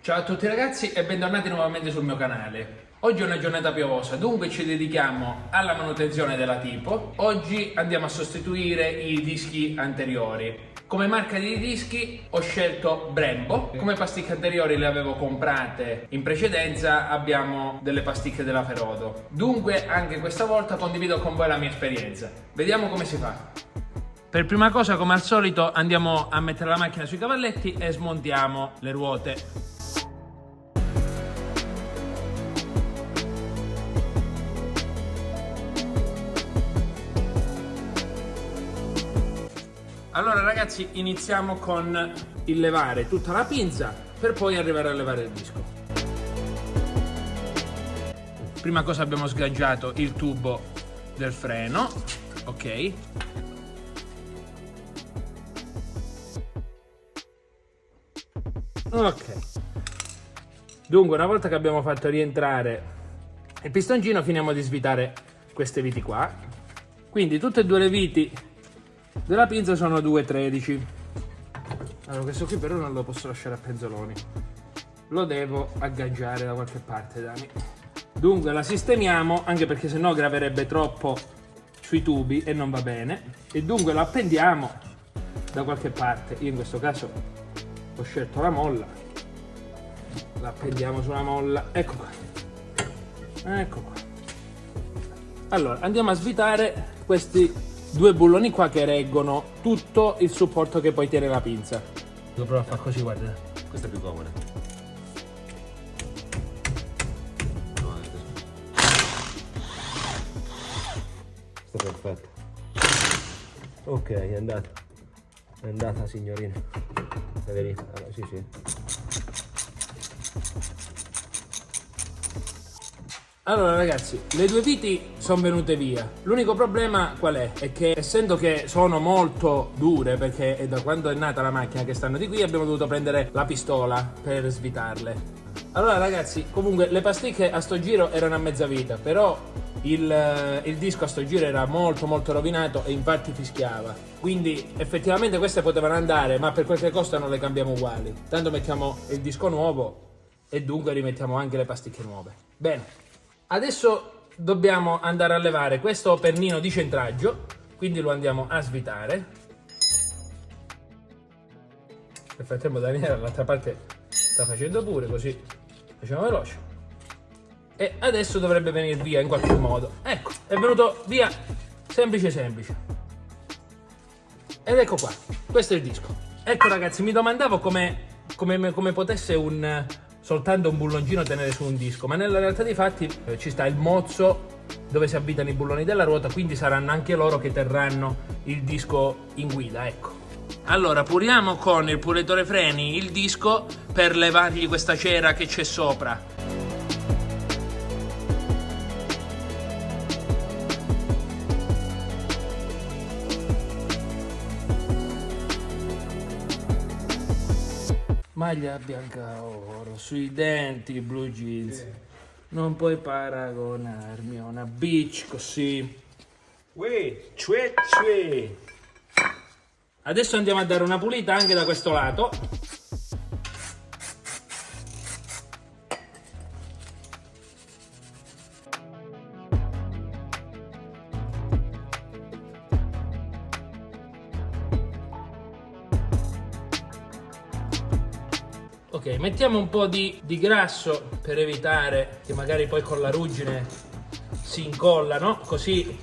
Ciao a tutti ragazzi e bentornati nuovamente sul mio canale. Oggi è una giornata piovosa, dunque ci dedichiamo alla manutenzione della Tipo. Oggi andiamo a sostituire i dischi anteriori. Come marca di dischi ho scelto Brembo. Come pasticche anteriori le avevo comprate in precedenza, abbiamo delle pasticche della Ferodo. Dunque anche questa volta condivido con voi la mia esperienza. Vediamo come si fa. Per prima cosa, come al solito, andiamo a mettere la macchina sui cavalletti e smontiamo le ruote. Allora ragazzi, iniziamo con il levare tutta la pinza per poi arrivare a levare il disco. Prima cosa abbiamo sgaggiato il tubo del freno, ok. Ok. Dunque, una volta che abbiamo fatto rientrare il pistoncino, finiamo di svitare queste viti qua. Quindi tutte e due le viti della pinza sono 2,13. Allora, questo qui però non lo posso lasciare a penzoloni, lo devo agganciare da qualche parte, Dani. Dunque la sistemiamo, anche perché sennò graverebbe troppo sui tubi e non va bene, e dunque lo appendiamo da qualche parte. Io in questo caso ho scelto la molla, la appendiamo sulla molla, ecco qua, ecco qua. Allora andiamo a svitare questi due bulloni qua che reggono tutto il supporto che poi tiene la pinza. Devo provare a fare così, guarda. Questa è più comoda. Questa è perfetta. Ok, è andata. È andata, signorina. La verità. Allora, sì, sì. Allora ragazzi, le due viti sono venute via. L'unico problema qual è? È che essendo che sono molto dure, perché è da quando è nata la macchina che stanno di qui, abbiamo dovuto prendere la pistola per svitarle. Allora ragazzi, comunque le pasticche a sto giro erano a mezza vita, però il disco a sto giro era molto rovinato e infatti fischiava. Quindi effettivamente queste potevano andare, ma per quel che costano le cambiamo uguali. Tanto mettiamo il disco nuovo e dunque rimettiamo anche le pasticche nuove. Bene. Adesso dobbiamo andare a levare questo pernino di centraggio, quindi lo andiamo a svitare. Nel frattempo Daniele dall'altra parte sta facendo pure, così facciamo veloce. E adesso dovrebbe venire via in qualche modo. Ecco, è venuto via semplice. Ed ecco qua, questo è il disco. Ecco ragazzi, mi domandavo come potesse soltanto un bulloncino tenere su un disco, ma nella realtà dei fatti ci sta il mozzo dove si avvitano i bulloni della ruota, quindi saranno anche loro che terranno il disco in guida, ecco. Allora puriamo con il puritore freni il disco per levargli questa cera che c'è sopra. Maglia bianca oro, sui denti blue jeans. Non puoi paragonarmi a una bitch così. Cue. Adesso andiamo a dare una pulita anche da questo lato. Ok, mettiamo un po' di grasso per evitare che magari poi con la ruggine si incollano, così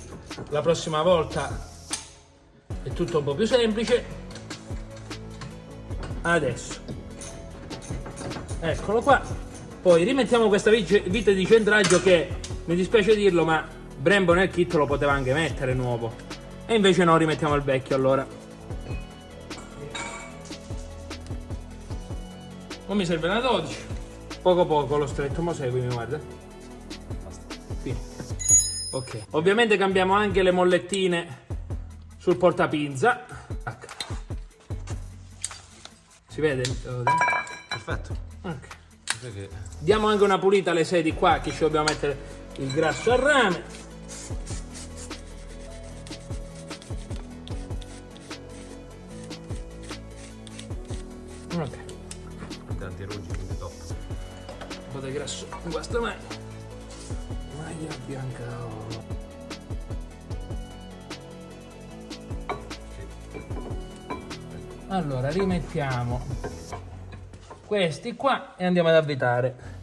la prossima volta è tutto un po' più semplice. Adesso, eccolo qua. Poi rimettiamo questa vite di centraggio che, mi dispiace dirlo, ma Brembo nel kit lo poteva anche mettere nuovo. E invece no, rimettiamo il vecchio allora. Non mi serve una 12, poco lo stretto, ma seguimi, guarda. Fine. Ok, ovviamente cambiamo anche le mollettine sul portapinza. Si vede? Perfetto. Ok. Che... Diamo anche una pulita alle sedi qua, che ci dobbiamo mettere il grasso a rame. Ok. Tutte antiruggi, quindi top. Un po' di grasso in questa maglia. Maglia bianca. Allora rimettiamo questi qua e andiamo ad avvitare.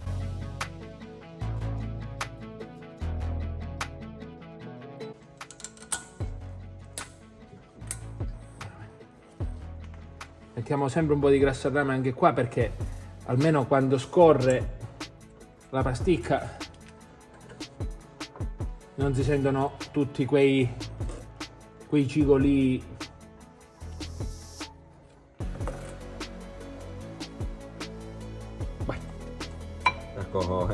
Mettiamo sempre un po' di grasso a rame anche qua, perché almeno quando scorre la pasticca non si sentono tutti quei cigoli. Vai. Ecco,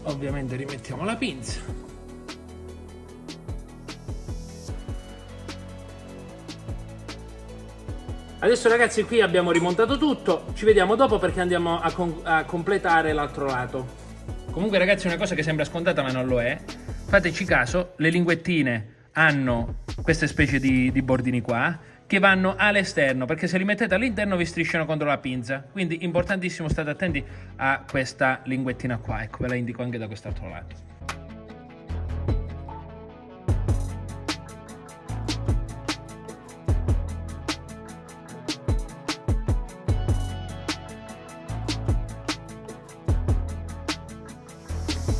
Ovviamente rimettiamo la pinza. Adesso ragazzi qui abbiamo rimontato tutto, ci vediamo dopo perché andiamo a completare l'altro lato. Comunque ragazzi una cosa che sembra scontata ma non lo è, fateci caso, le linguettine hanno queste specie di bordini qua che vanno all'esterno, perché se li mettete all'interno vi strisciano contro la pinza, quindi importantissimo, state attenti a questa linguettina qua, ecco ve la indico anche da quest'altro lato.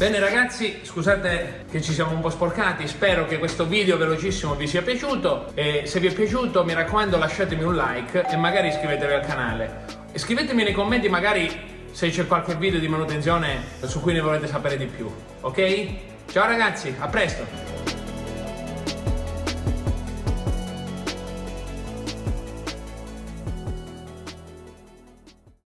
Bene ragazzi, scusate che ci siamo un po' sporcati, spero che questo video velocissimo vi sia piaciuto e se vi è piaciuto mi raccomando lasciatemi un like e magari iscrivetevi al canale. E scrivetemi nei commenti magari se c'è qualche video di manutenzione su cui ne volete sapere di più, ok? Ciao ragazzi, a presto!